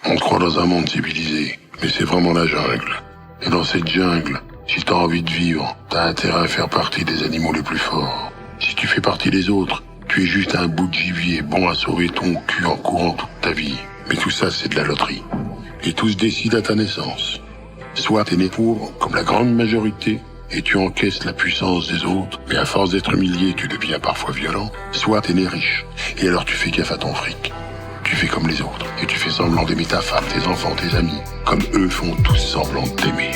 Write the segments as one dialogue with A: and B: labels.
A: On te croit dans un monde civilisé, mais c'est vraiment la jungle. Et dans cette jungle, si t'as envie de vivre, t'as intérêt à faire partie des animaux les plus forts. Si tu fais partie des autres, tu es juste un bout de gibier bon à sauver ton cul en courant toute ta vie. Mais tout ça, c'est de la loterie. Et tout se décide à ta naissance. Soit t'es né pour, comme la grande majorité, et tu encaisses la puissance des autres, mais à force d'être humilié, tu deviens parfois violent. Soit t'es né riche, et alors tu fais gaffe à ton fric. Tu fais comme les autres, et tu fais semblant d'aimer ta femme, tes enfants, tes amis, comme eux font tous semblant de t'aimer.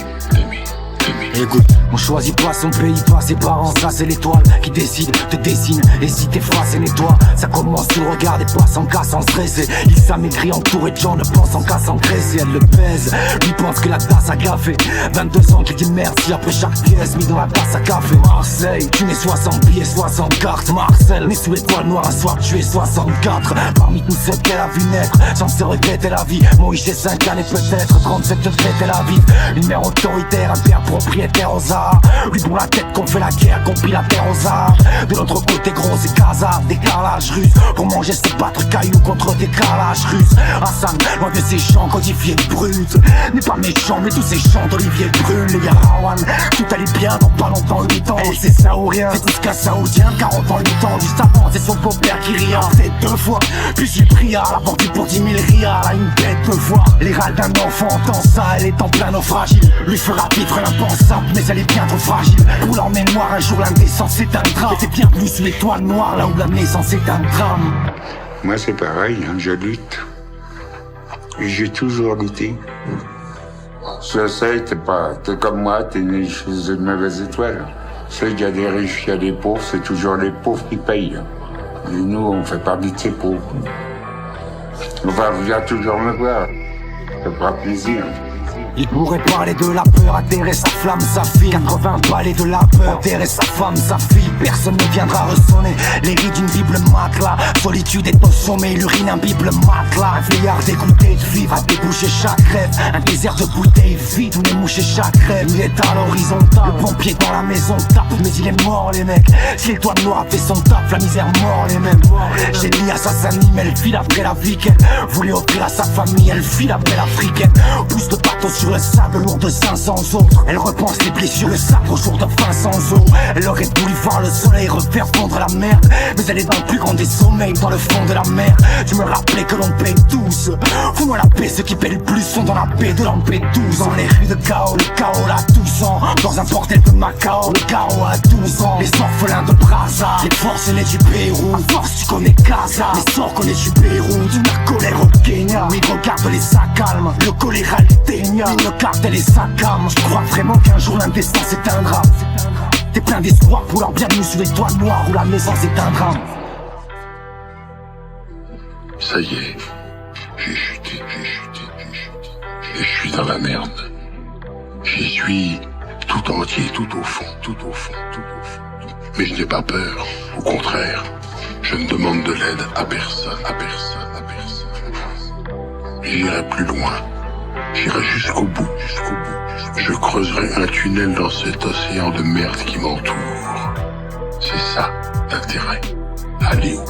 B: Écoute, on choisit pas son pays, pas ses parents, ça c'est l'étoile qui décide, te dessine, hésite, efface et nettoie. Ça commence, tu le regardes et passe en cas sans stresser. Il s'amaigrit entouré de gens, ne pense en cas sans graisser. Elle le pèse, lui pense que la tasse à café. 22 ans qu'il dit merci après chaque pièce mis dans la tasse à café. Marseille, tu mets 60 billets, 60 cartes. Marcel, né sous l'étoile noire, un soir tu es 64. Parmi tous ceux qu'elle a vu naître, sans se regretter la vie. Moïse j'ai 5 années peut-être, 37 degrés Tel Aviv. Une mère autoritaire, un père propriétaire aux arts. Lui pour la tête qu'on fait la guerre, qu'on pille la terre aux arts. De l'autre côté gros c'est Gaza, décalage russe. Pour manger se battre cailloux contre des calages russes. Hassan, loin de ces chants codifiés brutes. N'est pas méchant mais tous ces chants d'Olivier brûlent. Les Yarawan, tout allait bien dans pas longtemps 8 ans. Et c'est ça ou rien, c'est tout ce qu'un saoudien 40 ans 8 ans, juste avant c'est son beau-père qui rit. C'est 2 fois, puis il pria la vendu pour 10 000 rials. À une bête peut voir les râles d'un enfant entend ça. Elle est en plein naufrage, lui fera vivre l'impensable, mais elle est bien trop fragile. Pour leur mémoire, un jour l'indécence c'est un drame. C'est bien plus sous l'étoile noire, là où la naissance est un drame.
C: Moi c'est pareil, hein, je lutte. J'ai toujours lutté. Je sais, t'es comme moi, t'es né chez une mauvaise étoile. Je sais qu'il y a des riches, il y a des pauvres, c'est toujours les pauvres qui payent. Et nous, on fait partie de ces pauvres. Enfin, vous viens toujours me voir. Ça fera plaisir.
B: Il pourrait parler de la peur, atterrer sa flamme, sa fille. 80 balais de la peur, enterrer sa femme, sa fille. Personne ne viendra ressonner les rides d'une Bible matelas. Solitude est au sommet, l'urine un Bible matelas. Un vieillard dégoûté de vivre, à déboucher chaque rêve. Un désert de bouteilles vides où les moucher chaque rêve. Il est à l'horizontale, le pompier dans la maison tape. Mais il est mort les mecs, si l'étoile noire a fait son taf, la misère mort les mêmes. J'ai dit assassinime, elle file après la vie qu'elle voulait offrir à sa famille. Elle file après l'africaine, pousse de bateau sur le sable lourd de 500 autres. Elle repense les blessures, le sabre au jour de fin sans eau. Elle aurait voulu voir le soleil refaire fondre la merde, mais elle est dans le plus grand des sommeils, dans le fond de la mer. Tu me rappelais que l'on paye tous. Fous-moi la paix, ceux qui paient le plus sont dans la paix de Lampedusa. Dans les rues de chaos, le chaos là 12 ans. Dans un bordel de Macao, le chaos à 12 ans. Les orphelins de Brazza, les forces aînées du Pérou. À force tu connais Gaza, les sorts connais du Pérou. Tu la colère au Kenya, mais regarde les sacs calmes. Le choléra l'éteignat, le cartel et sa calme. Je crois vraiment qu'un jour l'indestin s'éteindra. T'es plein d'espoir pour leur bienvenue sous l'étoile noire où la naissance est un drame.
A: Ça y est, j'ai chuté. Et je suis dans la merde. J'y suis tout entier, tout au fond. Mais je n'ai pas peur. Au contraire, je ne demande de l'aide à personne. J'irai plus loin. J'irai jusqu'au bout. Je creuserai un tunnel dans cet océan de merde qui m'entoure. C'est ça l'intérêt. Allez où